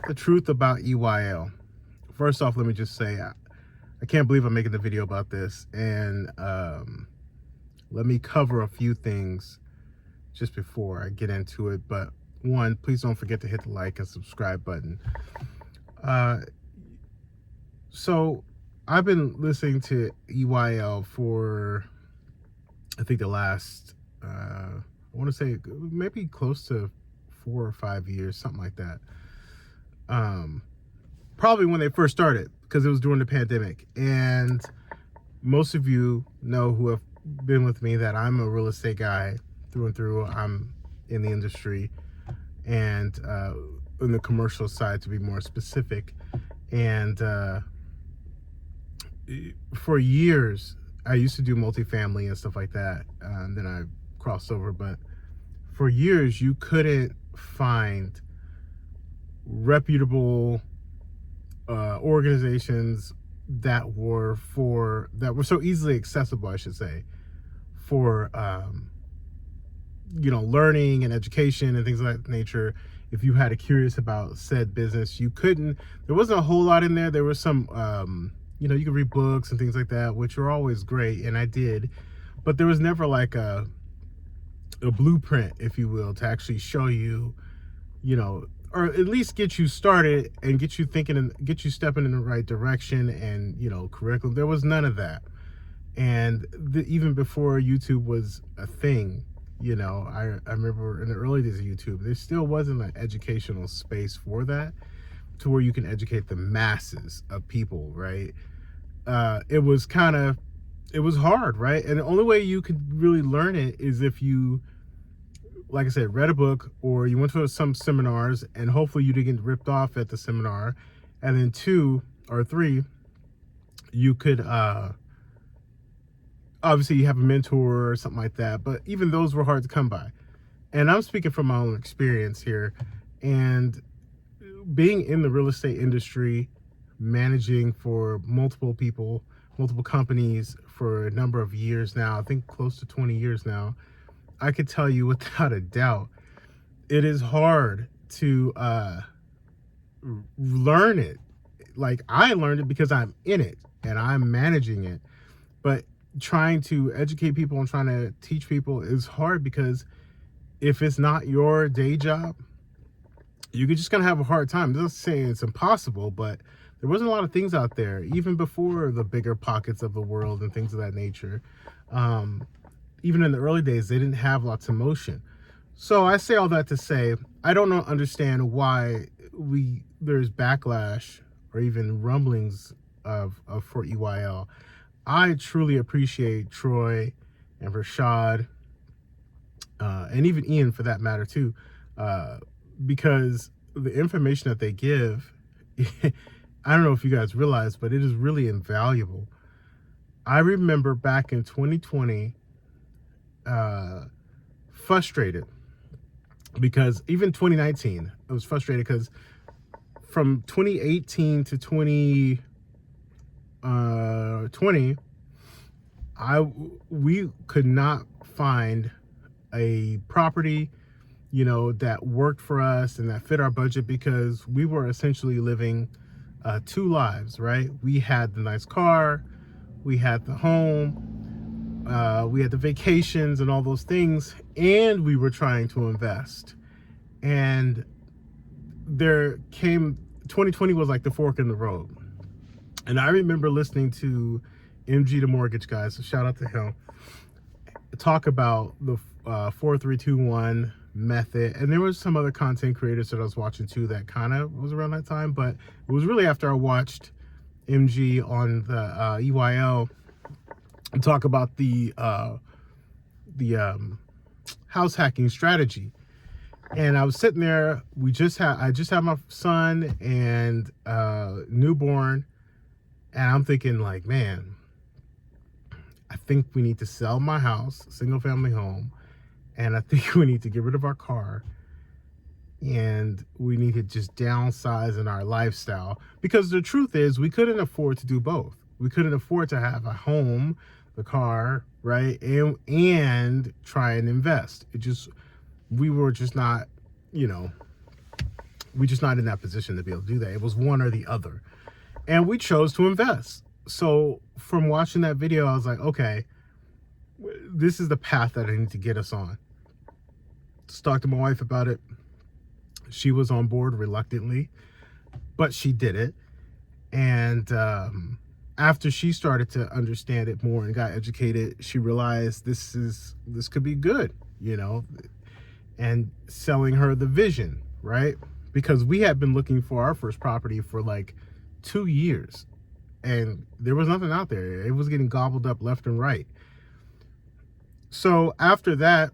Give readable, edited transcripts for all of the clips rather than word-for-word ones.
The truth about EYL. First off, let me just say I can't believe I'm making the video about this, and let me cover a few things just before I get into it. But one, please don't forget to hit the like and subscribe button. So I've been listening to EYL for I think the last I want to say maybe close to 4 or 5 years, something like that. Probably when they first started, because it was during the pandemic. And most of you know, who have been with me, that I'm a real estate guy through and through. I'm in the industry, and in the commercial side, to be more specific. And for years, I used to do multifamily and stuff like that, and then I crossed over. But for years, you couldn't find reputable organizations that were so easily accessible, I should say, for learning and education and things of that nature. If you had a curious about said business, there wasn't a whole lot in there. There was some you could read books and things like that, which were always great, and I did, but there was never like a blueprint, if you will, to actually show you, or at least get you started and get you thinking and get you stepping in the right direction, and curriculum. There was none of that. And even before YouTube was a thing, I remember in the early days of YouTube, there still wasn't an educational space for that, to where you can educate the masses of people, right? It was hard, right? And the only way you could really learn it is if you, like I said, read a book, or you went to some seminars, and hopefully you didn't get ripped off at the seminar. And then 2 or 3, you could obviously you have a mentor or something like that, but even those were hard to come by. And I'm speaking from my own experience here, and being in the real estate industry, managing for multiple people, multiple companies for a number of years now, I think close to 20 years now, I could tell you without a doubt, it is hard to learn it. Like, I learned it because I'm in it and I'm managing it. But trying to educate people and trying to teach people is hard, because if it's not your day job, you're just going to have a hard time. I'm not saying it's impossible, but there wasn't a lot of things out there, even before the bigger pockets of the world and things of that nature. Even in the early days, they didn't have lots of motion. So I say all that to say, I don't understand why there's backlash or even rumblings for EYL. I truly appreciate Troy and Rashad, and even Ian for that matter too, because the information that they give, I don't know if you guys realize, but it is really invaluable. I remember back in 2020, frustrated, because even 2019, I was frustrated because from 2018 to 2020, we could not find a property, that worked for us and that fit our budget, because we were essentially living 2 lives, right? We had the nice car, we had the home, we had the vacations and all those things, and we were trying to invest. And 2020 was like the fork in the road. And I remember listening to MG, the mortgage guy, so shout out to him, talk about the 4-3-2-1 method. And there was some other content creators that I was watching too that kind of was around that time, but it was really after I watched MG on the EYL talk about the house hacking strategy. And I was sitting there, I just had my son and newborn, and I'm thinking like, man, I think we need to sell my house, single family home, and I think we need to get rid of our car, and we need to just downsize in our lifestyle, because the truth is we couldn't afford to do both. We couldn't afford to have a home, the car, right, and try and invest. We were just not, we We're just not in that position to be able to do that. It was one or the other. And we chose to invest. So from watching that video, I was like, okay, this is the path that I need to get us on. Just talked to my wife about it. She was on board reluctantly, but she did it. And after she started to understand it more and got educated, she realized this could be good, you know, and selling her the vision, right? Because we had been looking for our first property for like 2 years, and there was nothing out there. It was getting gobbled up left and right. So after that,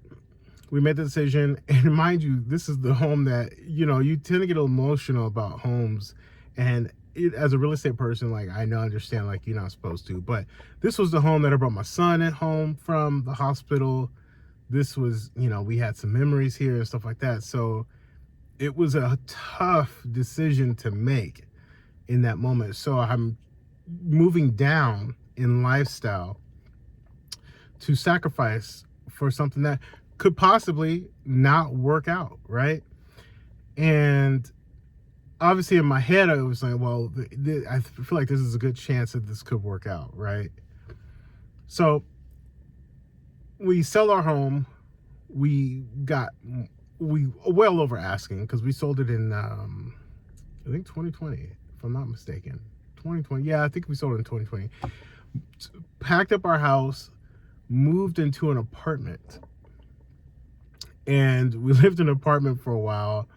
we made the decision, and mind you, this is the home that, you know, you tend to get emotional about homes, and as a real estate person, like, I know, understand, like, you're not supposed to, but this was the home that I brought my son at home from the hospital. This was, you know, we had some memories here and stuff like that. So it was a tough decision to make in that moment. So I'm moving down in lifestyle to sacrifice for something that could possibly not work out, right? And obviously in my head, I was like, well, I feel like this is a good chance that this could work out, right? So we sell our home. We well over asking, because we sold it in, I think 2020, if I'm not mistaken. 2020, yeah, I think we sold it in 2020. Packed up our house, moved into an apartment. And we lived in an apartment for a while.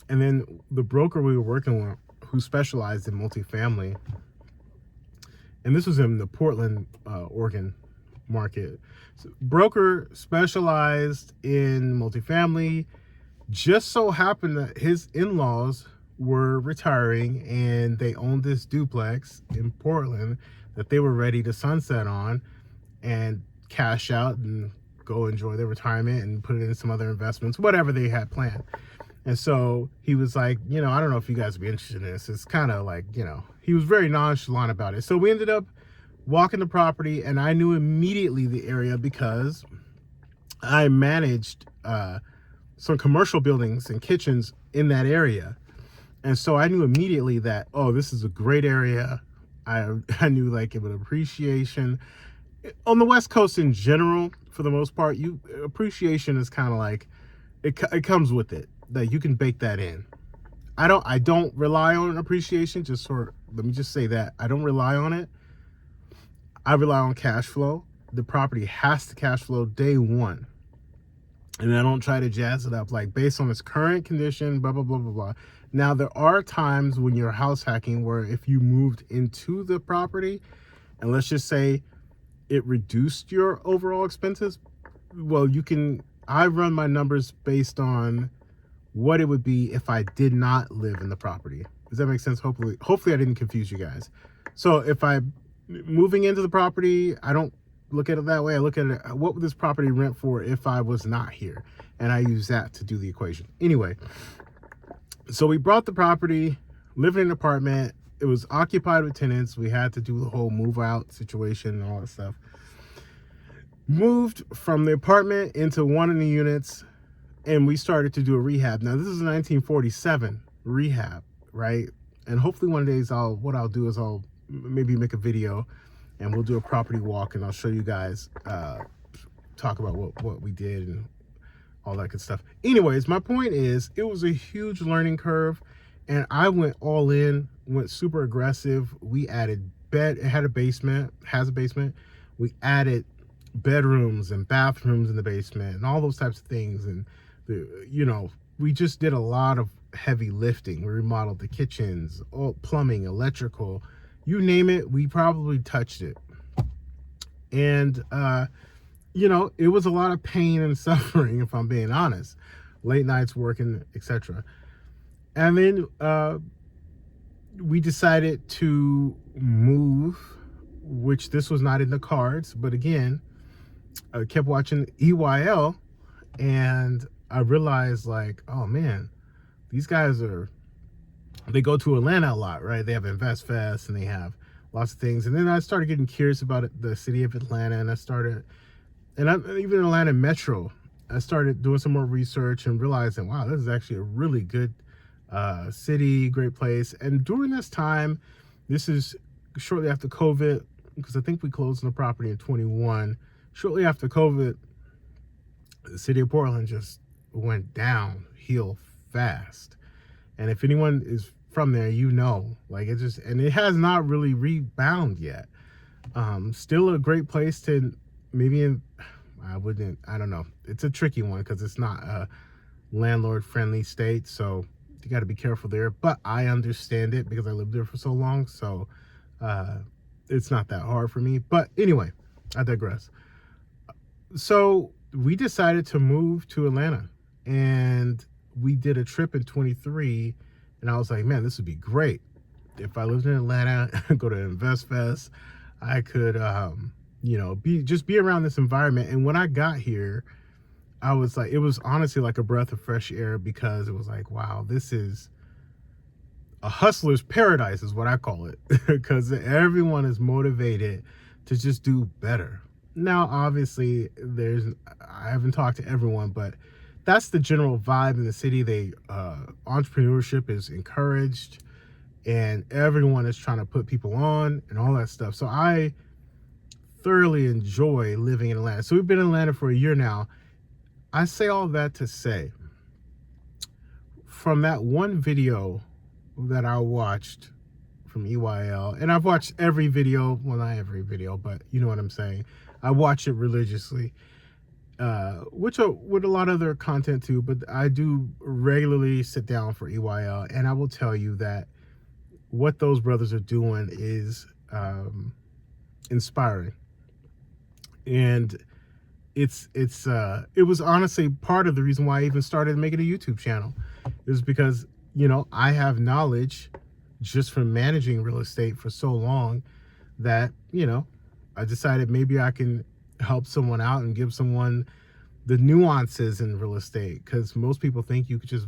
And then the broker we were working with, who specialized in multifamily, and this was in the Portland, Oregon market. So broker specialized in multifamily. Just so happened that his in-laws were retiring, and they owned this duplex in Portland that they were ready to sunset on and cash out and go enjoy their retirement and put it in some other investments, whatever they had planned. And so he was like, you know, I don't know if you guys would be interested in this. It's kind of like, you know, he was very nonchalant about it. So we ended up walking the property, and I knew immediately the area because I managed some commercial buildings and kitchens in that area. And so I knew immediately that, oh, this is a great area. I knew, like, it would appreciation. On the West Coast in general, for the most part, appreciation is kind of like, it comes with it, that you can bake that in. I don't rely on appreciation, let me just say that. I don't rely on it. I rely on cash flow. The property has to cash flow day one. And I don't try to jazz it up, like, based on its current condition, blah, blah, blah, blah, blah. Now, there are times when you're house hacking where if you moved into the property, and let's just say it reduced your overall expenses, well, I run my numbers based on what it would be if I did not live in the property. Does that make sense? Hopefully I didn't confuse you guys. So if I'm moving into the property, I don't look at it that way. I look at it, what would this property rent for if I was not here? And I use that to do the equation. Anyway, so we brought the property, lived in an apartment. It was occupied with tenants. We had to do the whole move out situation and all that stuff. Moved from the apartment into one of the units, and we started to do a rehab. Now, this is a 1947 rehab, right? And hopefully one of these what I'll do is I'll maybe make a video, and we'll do a property walk, and I'll show you guys, talk about what we did and all that good stuff. Anyways, my point is, it was a huge learning curve, and I went all in, went super aggressive. We added it has a basement. We added bedrooms and bathrooms in the basement and all those types of things. And, you know, we just did a lot of heavy lifting. We remodeled the kitchens, all plumbing, electrical, you name it, we probably touched it. And, you know, it was a lot of pain and suffering, if I'm being honest. Late nights working, etc. And then we decided to move, which this was not in the cards. But again, I kept watching EYL, and I realized, like, oh man, these guys they go to Atlanta a lot, right? They have Invest Fest and they have lots of things. And then I started getting curious about the city of Atlanta, and even Atlanta Metro, I started doing some more research and realizing, wow, this is actually a really good city, great place. And during this time, this is shortly after COVID, because I think we closed on the property in 21. Shortly after COVID, the city of Portland just went downhill fast. And if anyone is from there, you know, like it just, and it has not really rebound yet. Still a great place to maybe I don't know. It's a tricky one because it's not a landlord friendly state. So you got to be careful there, but I understand it because I lived there for so long. So, it's not that hard for me, but anyway, I digress. So we decided to move to Atlanta, and we did a trip in 23, and I was like, man, this would be great. If I lived in Atlanta, go to Invest Fest, I could, you know, be around this environment. And when I got here, I was like, it was honestly like a breath of fresh air, because it was like, wow, this is a hustler's paradise is what I call it, because everyone is motivated to just do better. Now, obviously, I haven't talked to everyone, but that's the general vibe in the city. Entrepreneurship is encouraged, and everyone is trying to put people on and all that stuff. So I thoroughly enjoy living in Atlanta. So we've been in Atlanta for a year now. I say all that to say, from that one video that I watched from EYL, and I've watched every video, well, not every video, but you know what I'm saying. I watch it religiously, with a lot of other content too, but I do regularly sit down for EYL, and I will tell you that what those brothers are doing is inspiring. And it was honestly part of the reason why I even started making a YouTube channel, is because, you know, I have knowledge just from managing real estate for so long that, you know, I decided maybe I can help someone out and give someone the nuances in real estate, because most people think you could just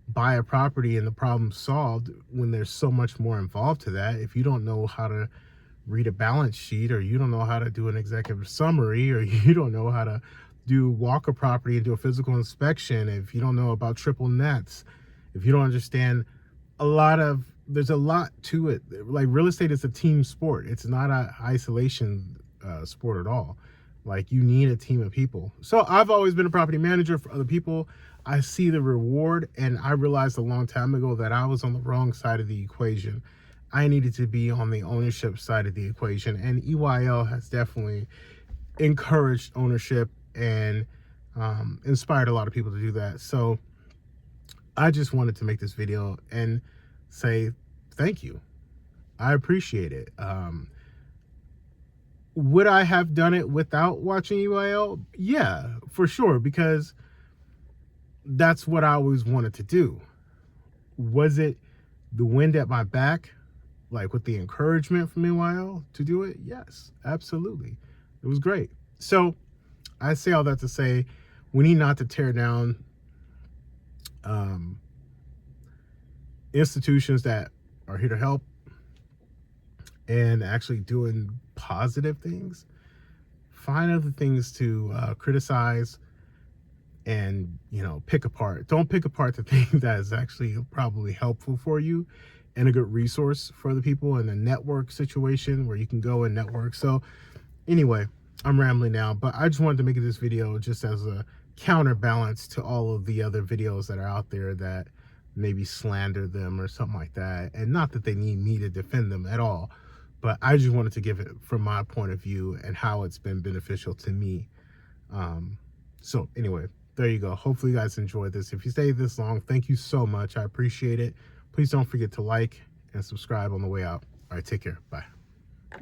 buy a property and the problem's solved, when there's so much more involved to that. If you don't know how to read a balance sheet, or you don't know how to do an executive summary, or you don't know how to walk a property and do a physical inspection, if you don't know about triple nets, if you don't understand there's a lot to it. Like, real estate is a team sport. It's not a isolation sport at all. Like, you need a team of people. So I've always been a property manager for other people. I see the reward, and I realized a long time ago that I was on the wrong side of the equation. I needed to be on the ownership side of the equation, and EYL has definitely encouraged ownership and inspired a lot of people to do that. So I just wanted to make this video and say thank you. I appreciate it. Would I have done it without watching EYL? Yeah, for sure, because that's what I always wanted to do. Was it the wind at my back, like with the encouragement from EYL to do it? Yes, absolutely. It was great. So I say all that to say, we need not to tear down institutions that are here to help and actually doing positive things. Find other things to criticize and, you know, pick apart. Don't pick apart the thing that is actually probably helpful for you and a good resource for other people, in a network situation where you can go and network. So anyway, I'm rambling now, but I just wanted to make this video just as a counterbalance to all of the other videos that are out there that maybe slander them or something like that. And not that they need me to defend them at all, but I just wanted to give it from my point of view and how it's been beneficial to me. So anyway, there you go. Hopefully you guys enjoyed this. If you stayed this long, thank you so much. I appreciate it. Please don't forget to like and subscribe on the way out. All right, take care. Bye.